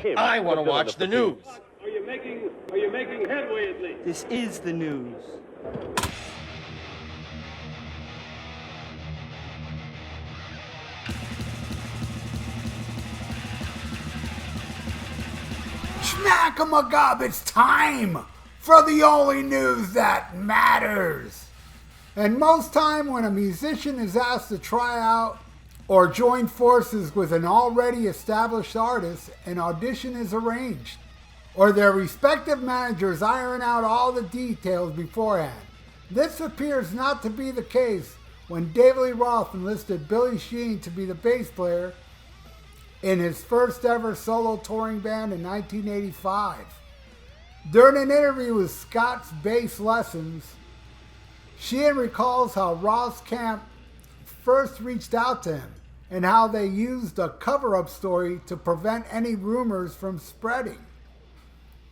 him. I want to watch the news. Are you making headway at least? This is the news. Schmack-a-magub, it's time for the only news that matters. And most time when a musician is asked to try out or join forces with an already established artist, an audition is arranged, or their respective managers iron out all the details beforehand. This appears not to be the case when David Lee Roth enlisted Billy Sheehan to be the bass player in his first ever solo touring band in 1985. During an interview with Scott's Bass Lessons, Sheehan recalls how Roth's camp first reached out to him and how they used a cover-up story to prevent any rumors from spreading.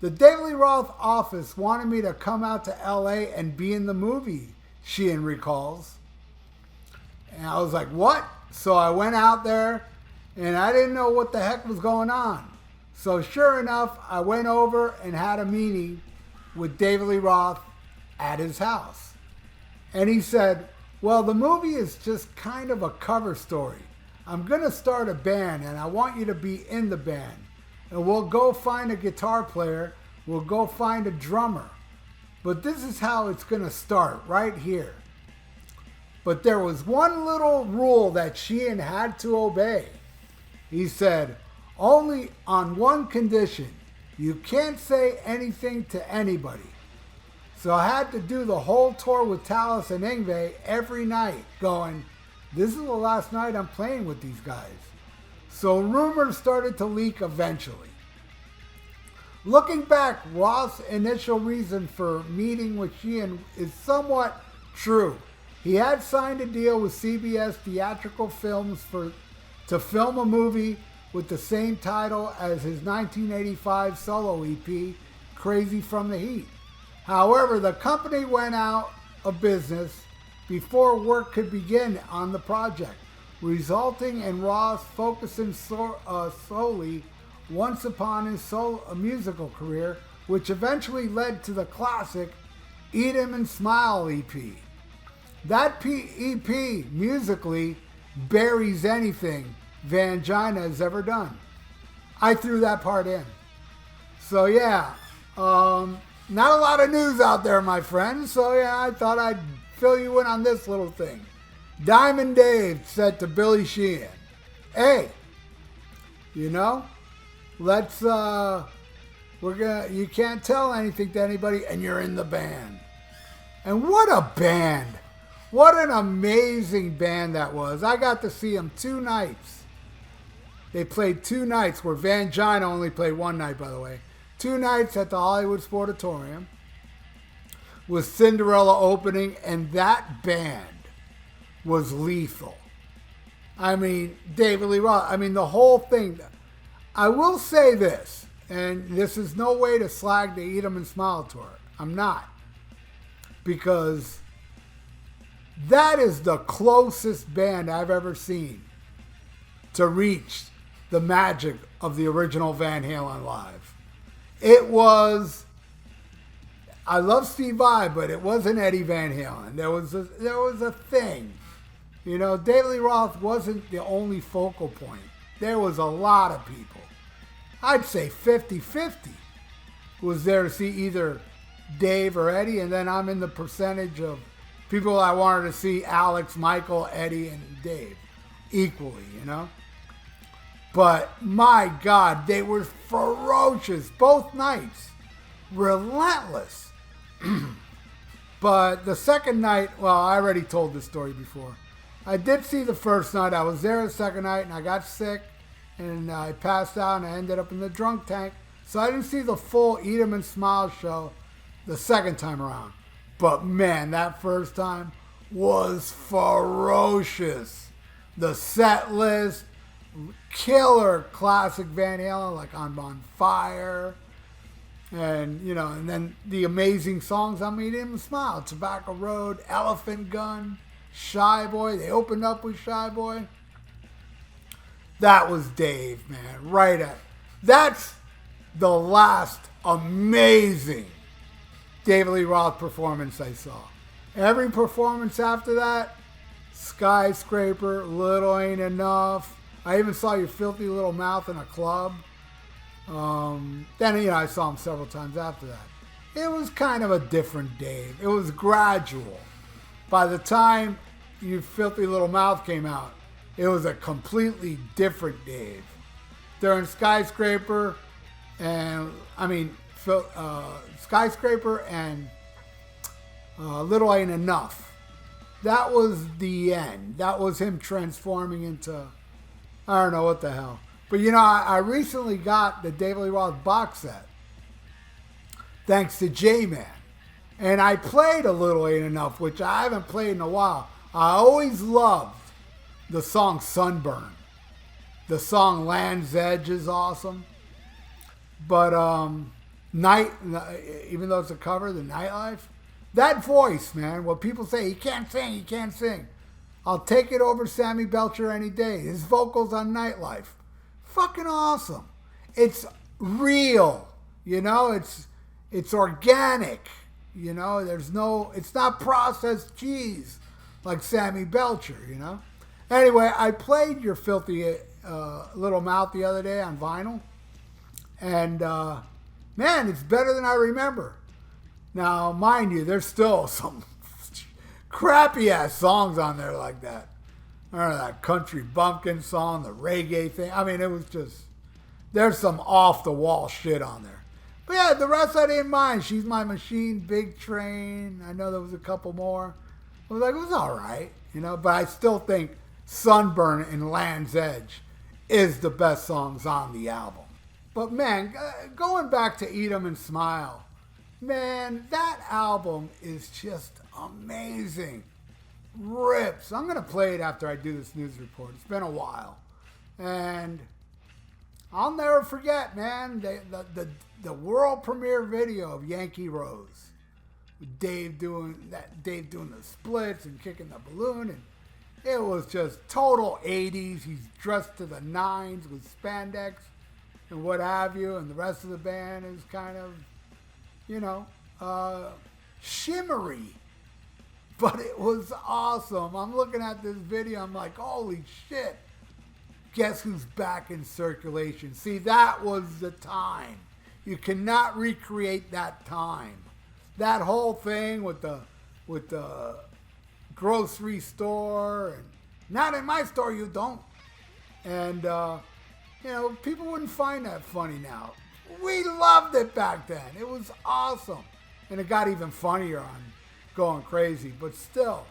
The David Lee Roth office wanted me to come out to LA and be in the movie, Sheehan recalls. And I was like, what? So I went out there and I didn't know what the heck was going on. So sure enough, I went over and had a meeting with David Lee Roth at his house. And he said, well, the movie is just kind of a cover story. I'm going to start a band and I want you to be in the band. And we'll go find a guitar player. We'll go find a drummer. But this is how it's going to start, right here. But there was one little rule that Sheehan had to obey. He said, only on one condition. You can't say anything to anybody. So I had to do the whole tour with Talis and Yngwie every night going, this is the last night I'm playing with these guys. So rumors started to leak eventually. Looking back, Roth's initial reason for meeting with Sheehan is somewhat true. He had signed a deal with CBS Theatrical Films to film a movie with the same title as his 1985 solo EP, Crazy from the Heat. However, the company went out of business before work could begin on the project, resulting in Roth focusing solely once upon his musical career, which eventually led to the classic Eat 'Em and Smile EP. That EP musically buries anything Vangina has ever done. I threw that part in. So yeah, not a lot of news out there, my friends. So yeah, I thought I'd fill you in on this little thing. Diamond Dave said to Billy Sheehan, hey, you know, you can't tell anything to anybody and you're in the band. And what a band. What an amazing band that was. I got to see them 2 nights. They played 2 nights where Vangina only played 1 night, by the way. 2 nights at the Hollywood Sportatorium with Cinderella opening, and that band was lethal. I mean, David Lee Roth, I mean, the whole thing. I will say this, and this is no way to slag the Eat 'Em and Smile tour. I'm not. Because that is the closest band I've ever seen to reach the magic of the original Van Halen live. It was, I love Steve Vai, but it wasn't Eddie Van Halen. There was a thing. You know, David Lee Roth wasn't the only focal point. There was a lot of people. I'd say 50-50 was there to see either Dave or Eddie, and then I'm in the percentage of people I wanted to see, Alex, Michael, Eddie, and Dave, equally, you know? But my God, they were ferocious both nights. Relentless. But the second night, well, I already told this story before. I did see the first night. I was there the second night, and I got sick, and I passed out, and I ended up in the drunk tank. So I didn't see the full Eat 'Em and Smile show the second time around. But man, that first time was ferocious. The set list, killer classic Van Halen, like On Fire. And, you know, and then the amazing songs on Eat 'Em and Smile. Tobacco Road, Elephant Gun, Shy Boy. They opened up with Shy Boy. That was Dave, man. Right at. That's the last amazing David Lee Roth performance I saw. Every performance after that, Skyscraper, Little Ain't Enough. I even saw Your Filthy Little Mouth in a club. Then, I saw him several times after that. It was kind of a different Dave. It was gradual. By the time Your Filthy Little Mouth came out, it was a completely different Dave. During Skyscraper Skyscraper and Little Ain't Enough. That was the end. That was him transforming into, I don't know what the hell. But I recently got the David Lee Roth box set, thanks to J-Man. And I played A Little Ain't Enough, which I haven't played in a while. I always loved the song Sunburn. The song Land's Edge is awesome. But even though it's a cover, the Nightlife, that voice, man, what people say, he can't sing. I'll take it over Sammy Belcher any day. His vocals on Nightlife, fucking awesome. It's real, it's organic, it's not processed cheese like Sammy Belcher, Anyway, I played Your Filthy Little Mouth the other day on vinyl, and man, it's better than I remember. Now, mind you, there's still some crappy ass songs on there like that. I don't know, that country bumpkin song, the reggae thing. I mean, it was just, there's some off the wall shit on there. But yeah, the rest I didn't mind. She's My Machine, Big Train. I know there was a couple more. I was like, it was all right, but I still think Sunburn and Land's Edge is the best songs on the album. But man, going back to Eat 'Em and Smile, man, that album is just amazing. Rips. I'm going to play it after I do this news report. It's been a while. And I'll never forget, man, the world premiere video of Yankee Rose. With Dave doing the splits and kicking the balloon. And it was just total 80s. He's dressed to the nines with spandex and what have you. And the rest of the band is kind of, shimmery, but it was awesome. I'm looking at this video, I'm like, holy shit, guess who's back in circulation? See, that was the time. You cannot recreate that time. That whole thing with the grocery store, and not in my store, you don't. And people wouldn't find that funny now. We loved it back then. It was awesome. And it got even funnier on Going Crazy. But still,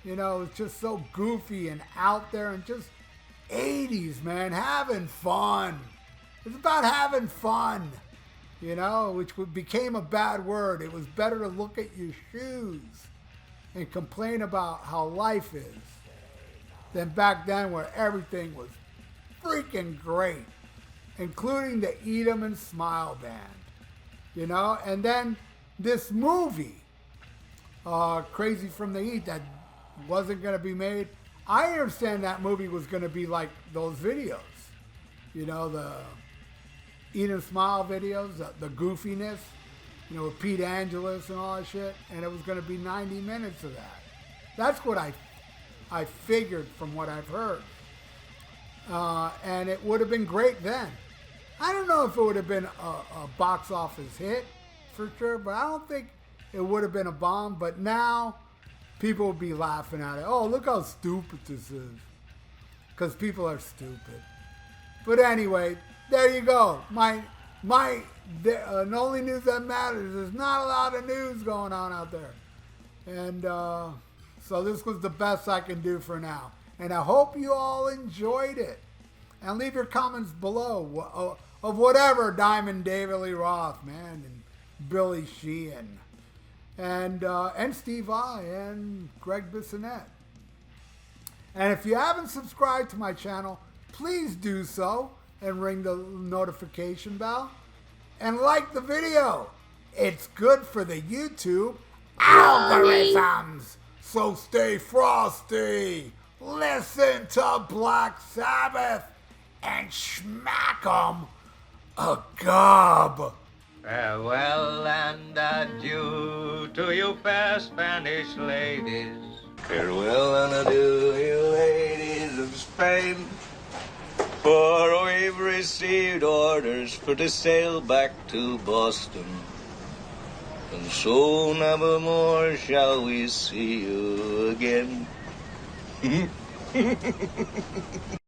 it's just so goofy and out there and just 80s, man. Having fun. It's about having fun, which became a bad word. It was better to look at your shoes and complain about how life is than back then where everything was freaking great, including the Eat 'Em and Smile band, and then this movie, Crazy from the Heat, that wasn't going to be made. I understand that movie was going to be like those videos, the Eat 'Em Smile videos, the goofiness, with Pete Angeles and all that shit, and it was going to be 90 minutes of that. That's what I figured from what I've heard. And it would have been great then. I don't know if it would have been a box office hit for sure, but I don't think it would have been a bomb. But now people would be laughing at it. Oh, look how stupid this is. Because people are stupid. But anyway, there you go. The only news that matters. There's not a lot of news going on out there. And so this was the best I can do for now. And I hope you all enjoyed it. And leave your comments below of whatever Diamond David Lee Roth, man, and Billy Sheehan, and Steve I, and Greg Bissonette. And if you haven't subscribed to my channel, please do so and ring the notification bell. And like the video. It's good for the YouTube algorithms. So stay frosty. Listen to Black Sabbath and smack 'em a gob. Farewell and adieu to you fair Spanish ladies. Farewell and adieu, you ladies of Spain. For we've received orders for to sail back to Boston. And so nevermore shall we see you again.